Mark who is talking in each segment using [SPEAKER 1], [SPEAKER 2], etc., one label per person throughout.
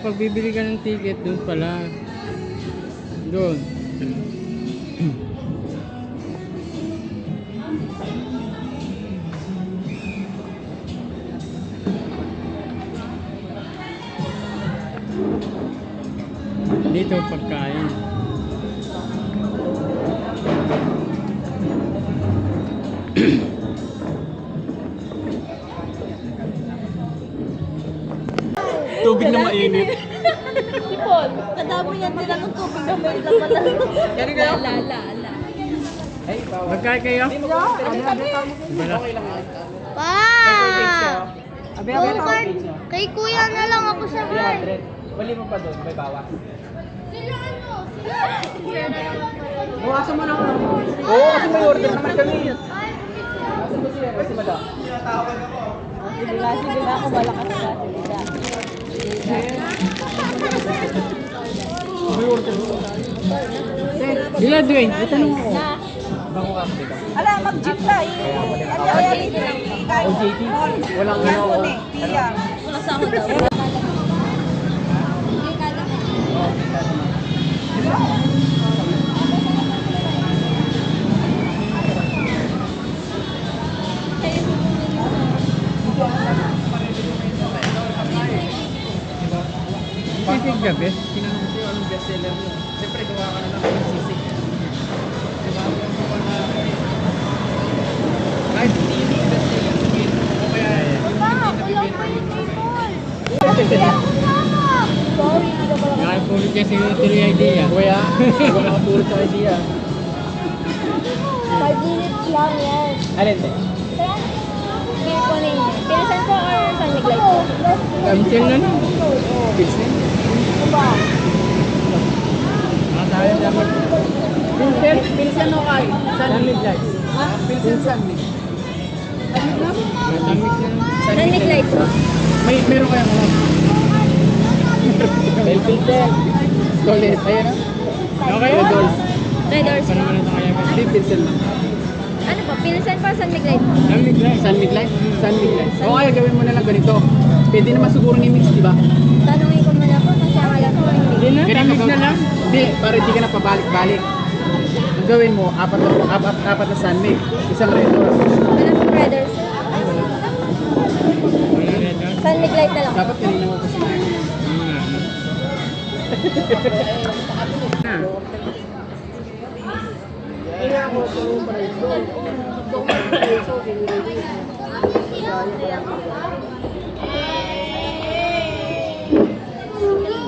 [SPEAKER 1] pag bibili ka ng ticket, doon pala. Doon. Dito pagkain. Tubig na mainit.
[SPEAKER 2] Sipon, kadami yan nila ng tubig na may laman.
[SPEAKER 1] Kaya kayo?
[SPEAKER 2] Ala.
[SPEAKER 1] Magkain kayo? Bala.
[SPEAKER 2] Pa! Kay kuya na lang ako sa bahay.
[SPEAKER 3] Bali mo pa doon, may bawas.
[SPEAKER 2] Sila na lang ako.
[SPEAKER 3] Buwasan mo na ako. Oo, kasi may order naman kami. Asan ba siya? Kasi madam.
[SPEAKER 2] Sige ako, malakas ka.
[SPEAKER 3] May order mo.
[SPEAKER 1] Ila, Dwayne, itanong ako.
[SPEAKER 3] Bango ka dito.
[SPEAKER 4] Ala, mag-jeep na eh.
[SPEAKER 3] OJT? Walang ano.
[SPEAKER 2] Wala sa ako daw.
[SPEAKER 1] Sisig gabi?
[SPEAKER 3] Tinanong ko yung anong bestseller mo. Siyempre, gawa ka na lang ng sisig. Diba? Kahit hindi yung bestseller, sabihin mo o kaya yung hindi nabibenta mo.
[SPEAKER 2] Sorry, hindi ka pala.
[SPEAKER 1] Nakapulot kasi yung tuloy idea.
[SPEAKER 3] Kuya, huwag makapulot sa idea.
[SPEAKER 2] 5 minutes lang yan.
[SPEAKER 3] Alin din?
[SPEAKER 2] Hindi ko na yun. Pinasan ko or San Miguel ko?
[SPEAKER 1] Cancel na lang.
[SPEAKER 3] Pilsen?
[SPEAKER 2] Diba?
[SPEAKER 1] Nakasaya naman.
[SPEAKER 3] Pilsen o kay? Sunmid guys. Pilsen Sunmid.
[SPEAKER 1] Matamig na lang.
[SPEAKER 2] San Miguel ko?
[SPEAKER 3] Meron kayong mga? Pilsen. Solid. Ayan na.
[SPEAKER 1] Okay,
[SPEAKER 3] Redol.
[SPEAKER 2] Red Doors.
[SPEAKER 1] Pa naman ito kaya ba?
[SPEAKER 3] Hindi, Pilsen lang.
[SPEAKER 2] Ano ba? Pinasan pa San Miguel ko?
[SPEAKER 1] Lamig lang.
[SPEAKER 3] Sunmid light? Sunmid light. O kaya gawin mo na lang ganito. Pwede naman siguro i-mix, di ba?
[SPEAKER 2] Tanungin ko muna po kasi akala ko hindi.
[SPEAKER 1] Hindi na, lamig na lang.
[SPEAKER 3] Hindi, para hindi ka na pabalik-balik. Ang gawin mo, apat na sunmid. Isang red door.
[SPEAKER 2] Wala pong Red Doors.
[SPEAKER 1] Wala red doon.
[SPEAKER 2] San Miguel na lang.
[SPEAKER 3] Dapat kanina mo kasi na.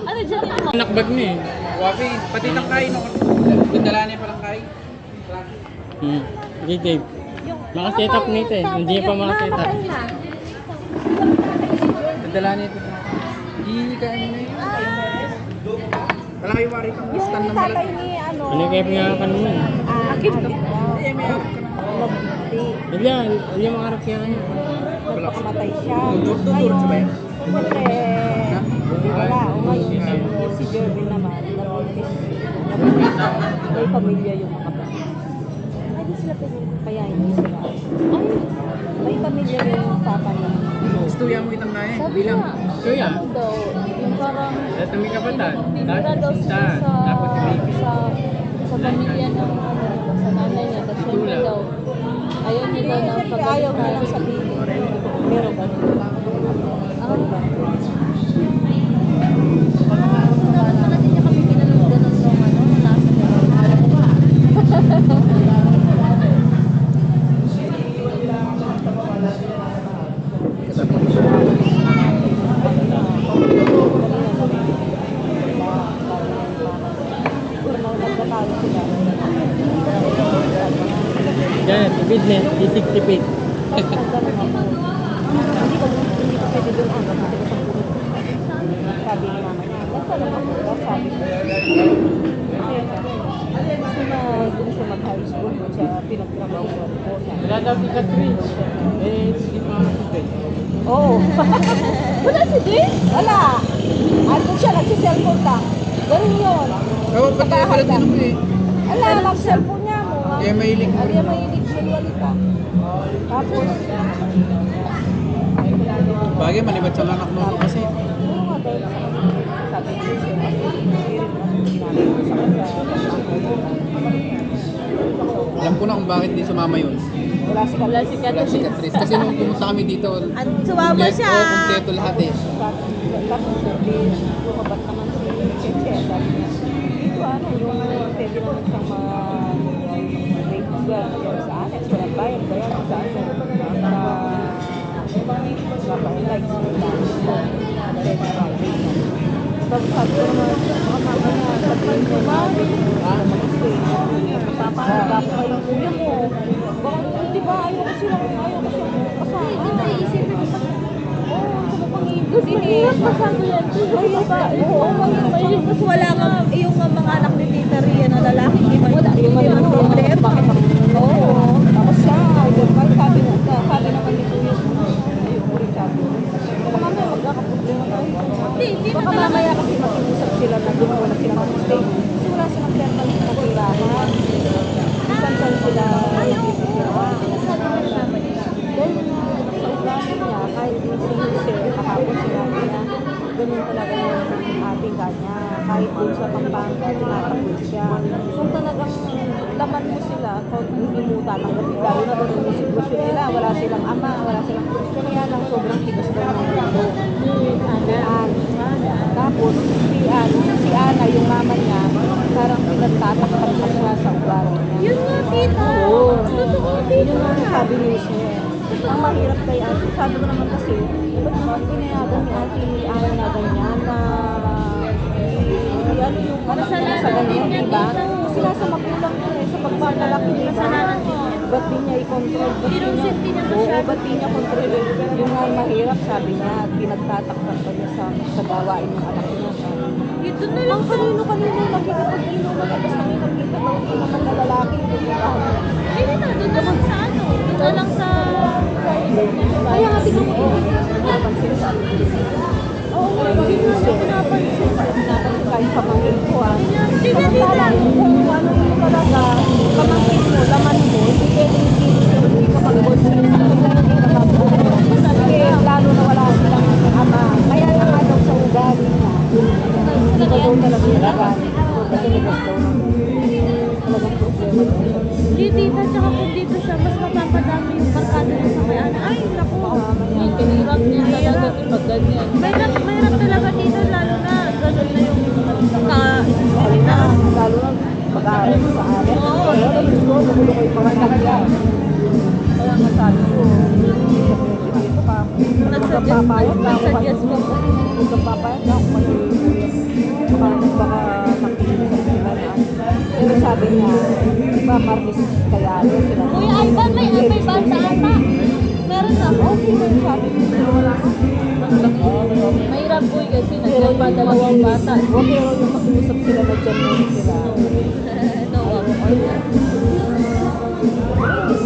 [SPEAKER 2] Ano dyan?
[SPEAKER 1] Nakbag mo eh.
[SPEAKER 3] Wafi, pati ng kain. Gandala niya palang kain.
[SPEAKER 1] Sige, Dave. Makaset up nito eh. Hindi pa makaset up.
[SPEAKER 3] Gandala niya ito. Hindi ka ano na yun. Wala kayo wari kang stand ng malaki.
[SPEAKER 1] Ano kaya nga ka naman?
[SPEAKER 4] Akit.
[SPEAKER 1] Hindi yung mga harap kaya kanya.
[SPEAKER 4] Nagpakamatay siya.
[SPEAKER 3] Tutur sa ba yan?
[SPEAKER 4] Wala. O ngayon, si Jervin naman, nabuntis. May pamilya yung mga bata. Ay, di sila pinili. Kaya hindi sila. Ay, may pamilya yung papa niya.
[SPEAKER 3] Istuya mo itang na eh.
[SPEAKER 2] Sabi
[SPEAKER 3] Bilang.
[SPEAKER 2] nga,
[SPEAKER 1] So yan.
[SPEAKER 2] ano daw, yung parang
[SPEAKER 1] At may kapatan.
[SPEAKER 2] titira daw siya
[SPEAKER 1] Tapos baby.
[SPEAKER 2] sa pamilya ng ano, sa nanay niya. Tapos syempre daw, ayaw niya daw ng
[SPEAKER 4] Ayaw na lang
[SPEAKER 2] pagkakas.
[SPEAKER 4] sabihin. Pero ba?
[SPEAKER 2] Ano ba? Dapat pala din niya kami kinanong ganun nung ano, nasa
[SPEAKER 1] Yan, tipid na. Tisig tipid.
[SPEAKER 4] Hindi ko pwede doon ang sabi ni mama niya. Basta naman ko, sabi ko. Gusto siya mag-high school doon sa pinagtrabaho ko.
[SPEAKER 1] Wala daw si Catherine. Eh, sige pa ako si Catherine.
[SPEAKER 4] Oo. Wala si Jay? Wala. Andun siya, nagsiselfone lang. Ganun yun.
[SPEAKER 3] Oo, pati pala din mo eh.
[SPEAKER 4] Wala, mag-cellphone niya mo.
[SPEAKER 3] Kaya mahilig mo.
[SPEAKER 4] Kaya mahilig siya walita. Tapos,
[SPEAKER 3] Bagay, malibat sa anak mo kasi.
[SPEAKER 4] oo nga, dahil
[SPEAKER 3] Alam ko na kung bakit di sumama yun.
[SPEAKER 4] Wala si
[SPEAKER 2] Wala si
[SPEAKER 3] Wala si
[SPEAKER 2] Catherine.
[SPEAKER 3] Catrice. Kasi nung pumunta kami dito,
[SPEAKER 2] At sumama siya.
[SPEAKER 3] kompleto lahat eh.
[SPEAKER 4] Tapos lumabat naman si Cheche. Sabi niya, dito ano, yung pwede naman siyang rate sa akin. Walang bayad ba yan? Sa ano? Sa pa-likes mo lang. Tapos sabi ko naman, mamaya sabihin ko ba? Mag-stay. Papahaba ko kayo ng kuya mo. Di ba ayaw ko silang kasama.
[SPEAKER 2] Iisipin mo pa.
[SPEAKER 4] Oo, sa pangingin.
[SPEAKER 2] Mahirap masyado yan.
[SPEAKER 4] Mahirap ka. Oo, mahirap.
[SPEAKER 2] Mas wala nga, yung mga anak ni Tita Ria na lalaki, di ba?
[SPEAKER 4] Wala,
[SPEAKER 2] Hindi man problema.
[SPEAKER 4] Bakit ang oo. Tapos siya, sabi naman ni Kuya, ayoko rin sabi. Baka mamaya magkakaproblema tayo.
[SPEAKER 2] Hindi na
[SPEAKER 4] Baka
[SPEAKER 2] talaga.
[SPEAKER 4] mamaya kasi makiusap sila na doon wala silang mag-stay. Kasi wala silang permanent na tirahan. Saan sila nagtitirahan. Dahil nga sa ugali niya, kahit hindi kahapon sinabi niya, ganun talaga yung ating kanya. Kahit doon sa Pampanga, tinatakot siya. Kung talagang laman mo sila, kung hindi mo tatanggapin, lalo na doon yung sitwasyon nila, wala silang ama, wala silang kaya lang sobrang tigas daw ng mundo. Tapos si Ana, yung mama niya, parang pinagtatakpan pa siya sa ugali niya.
[SPEAKER 2] Yun nga, Tita.
[SPEAKER 4] Oo.
[SPEAKER 2] Totoo,
[SPEAKER 4] Yun
[SPEAKER 2] Tita.
[SPEAKER 4] nga sabi ni Sir. Ang mahirap kay Ate, sabi ko naman kasi, ba't naman pinayagan ni Ate Ana na ganyan na ano yung
[SPEAKER 2] Kasalanan
[SPEAKER 4] sa ganyan,
[SPEAKER 2] din niya,
[SPEAKER 4] diba?
[SPEAKER 2] Tita.
[SPEAKER 4] Kasi nasa magulang yun eh, sa pagpapalaki, diba?
[SPEAKER 2] Kasalanan din niya.
[SPEAKER 4] Ba't di niya i-control?
[SPEAKER 2] Pinong-safety niya
[SPEAKER 4] Oo,
[SPEAKER 2] masyado.
[SPEAKER 4] ba't di niya control? Yung nga mahirap, sabi niya, pinagtatakpan pa niya sa gawain ng anak niya.
[SPEAKER 2] Ito na lang
[SPEAKER 4] Ang kanino nakikipag-inuman na basta may nakita daw hindi naman na lalaki pupuntahan niya.
[SPEAKER 2] Hindi na, doon na lang sa ano. Doon na lang sa...
[SPEAKER 4] Kaya nga tingnan mo napansin sa atin. Oo, hindi nga siya pinapansin. Pinapansin kahit pamangkin ko ah. Samantalang kung ano yung talaga, pamangkin mo, laman mo, hindi pwedeng hindi ka mag-boyfriend sa kanya, hindi ka mag-boyfriend. Kasi lalo na wala silang ama. Kaya nga daw sa ugali niya, hindi ko daw talaga nagagamit. Kasi nagas daw ng talagang problema daw siya.
[SPEAKER 2] Hindi, Tita, tsaka kung dito siya, mas mapapadami yung barkada niya sa may ano. Ay, naku. Hirap niya talaga pag ganyan. Mahirap talaga dito, lalo na ganun na yung
[SPEAKER 4] Lalo na mag-aaral sa amin.
[SPEAKER 2] Oo.
[SPEAKER 4] Pero gusto ko, nagulo ko yung mga nakaya. Kaya nga sabi ko, dito ka. Magpapayat na ako.
[SPEAKER 2] Nagsuggest ko.
[SPEAKER 4] Magpapayat na ako. Paano baka makikinig sila na. Pero sabi niya, iba Marlis kaya rin sila.
[SPEAKER 2] Kuya Ivan, may banda ata. Meron na.
[SPEAKER 4] Okay na yung sabi niya.
[SPEAKER 2] Mahirap po kasi nandiyan pa dalawang bata.
[SPEAKER 4] O pero yung mag-uusap sila na dyan mo sila.
[SPEAKER 2] No,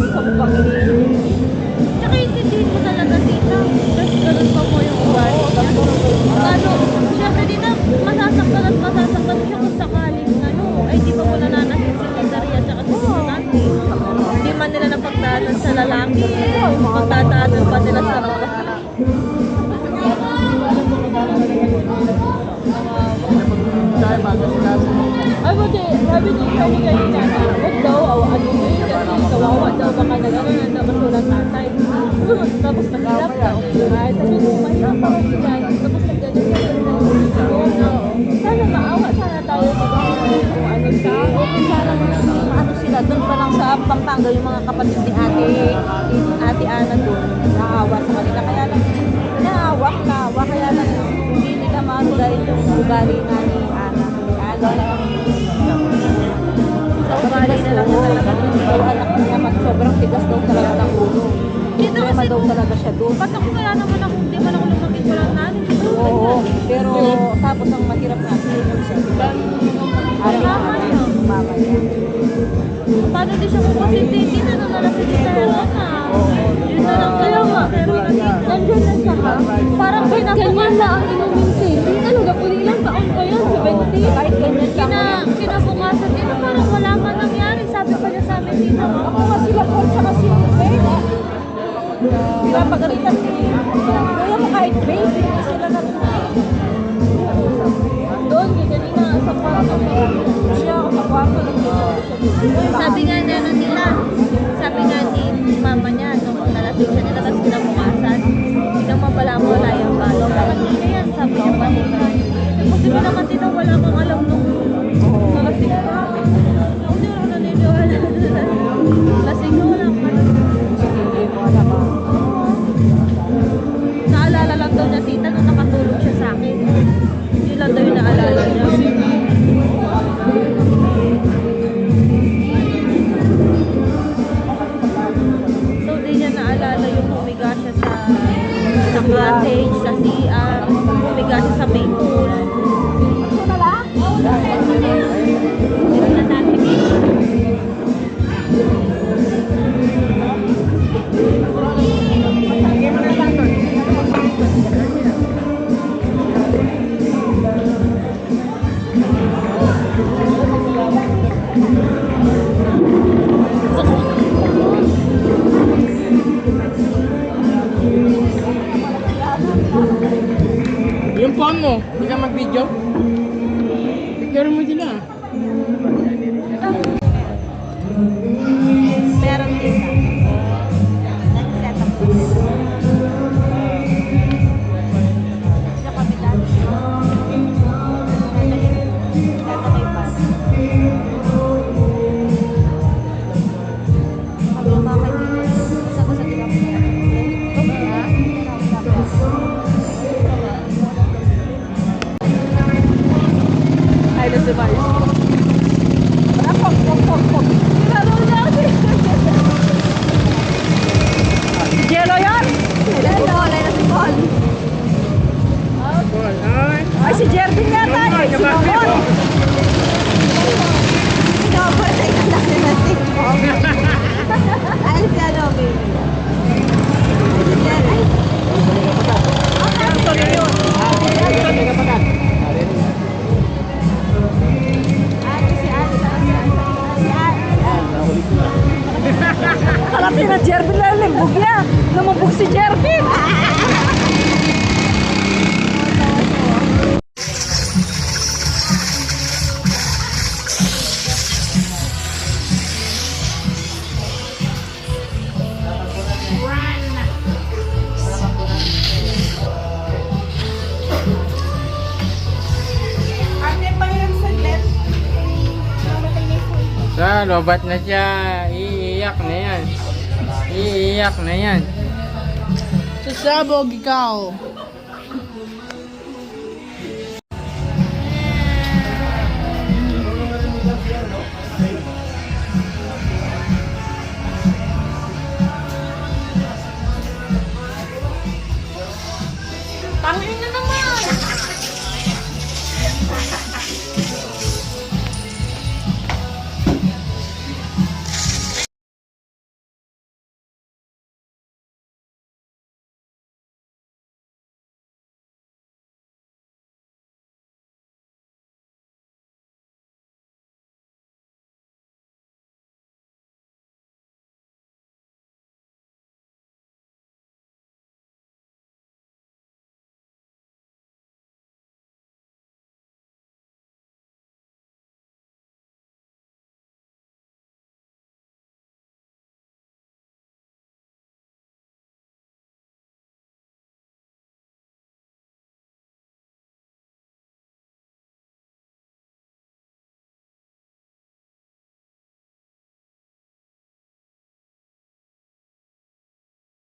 [SPEAKER 4] Sa mukha
[SPEAKER 2] tsaka intindihin mo talaga, Tita. Kasi ganun pa po yung ugali niya. Ano, syempre dito, masasaktan siya kung sakaling ano, ay di ba wala nanahin si Tita Ria tsaka si Tita Nati. Hindi man nila napagdaanan sa lalaki. Pagdadaanan pa nila sa mga ay, buti, sabi niya siya niya kanina na, wag daw, ano yun, kasi kawawa daw, baka nagano'n na masulat tatay. Tapos naghirap daw. Ay, sabi ko, mahirap ako sila. Tapos nagganyan. Sana maawa, sana tayo magkakaroon kung ano siya.
[SPEAKER 4] Okay, sana ano sila, doon pa lang sa Pampanga, yung mga kapatid ni Ate Ana doon, naawa sa kanila. Kaya lang, naawa, kaya lang, hindi nila maano dahil yung ugali na ni Ana. Sa ugali na lang talaga, yung anak niya, sobrang tigas daw talaga ng ulo.
[SPEAKER 2] Dito
[SPEAKER 4] Problema
[SPEAKER 2] kasi,
[SPEAKER 4] daw talaga siya doon.
[SPEAKER 2] ba't ako kaya naman ako, di ba ako lumapit pa lang nanin?
[SPEAKER 4] Oo, pero tapos ang mahirap nga, sinunod siya.
[SPEAKER 2] Mama niya.
[SPEAKER 4] Mama niya.
[SPEAKER 2] Paano di siya kukonsinti? Ano na lang si Tita Rona? Yun na lang kaya nga. Pero nandiyan na siya ha. Parang ganyan na ang inumin si. Ano, gapuli ilang taon ko yun? 70?
[SPEAKER 4] Kahit ganyan siya.
[SPEAKER 2] Kinabukasan din, parang wala man nangyari. Sabi pa niya sa amin dito.
[SPEAKER 4] Ako nga sila ko, tsaka si Bella. Pinapagalitan ni Kuya mo kahit baby, hindi sila nag
[SPEAKER 2] Sabi nga na ano nila, sabi nga ni mama niya, nung nalasing siya nila, tapos kinabukasan, biglang mapala mo wala yung balo. Bakit hindi yan? Sabi niya pati ka. Kasi naman tita, wala kang alam nung nalasing ka. Hindi ako naniniwala. Lasing ka, wala kang alam.
[SPEAKER 4] Hindi mo alam ah.
[SPEAKER 2] Naalala lang daw niya tita nung nakatulog siya sa akin. Yun lang daw yung naalala niya. So di niya naalala yung humiga siya sa cottage, sa CR, humiga siya sa main pool. Meron na natin eh.
[SPEAKER 1] Yung phone mo, hindi ka mag-video? Picture mo sila.
[SPEAKER 2] Meron din nag-set up ko sila. Siya kami dati. Dati kay Pat. Kami yung mga kaibigan. Isa ko sa tinap niya.
[SPEAKER 4] Ay, nasa bayo.
[SPEAKER 2] Laro na kasi.
[SPEAKER 4] Yelo yan?
[SPEAKER 2] Paul, ay na si Paul.
[SPEAKER 1] Paul, ay.
[SPEAKER 4] Ay, si Jervin yata.
[SPEAKER 1] Ay,
[SPEAKER 4] Si
[SPEAKER 1] kabakit
[SPEAKER 4] Mamon.
[SPEAKER 1] mo.
[SPEAKER 2] Ikaw ay nagkakasya na si Paul. Ay, si ano, baby. Yan, ay.
[SPEAKER 4] Harapin na Jervin lang. Limbog niya. Lumubog si Jervin.
[SPEAKER 1] Sa, lobat na siya. Iiyak na yan. Iiyak na yan.
[SPEAKER 3] Sasabog ikaw.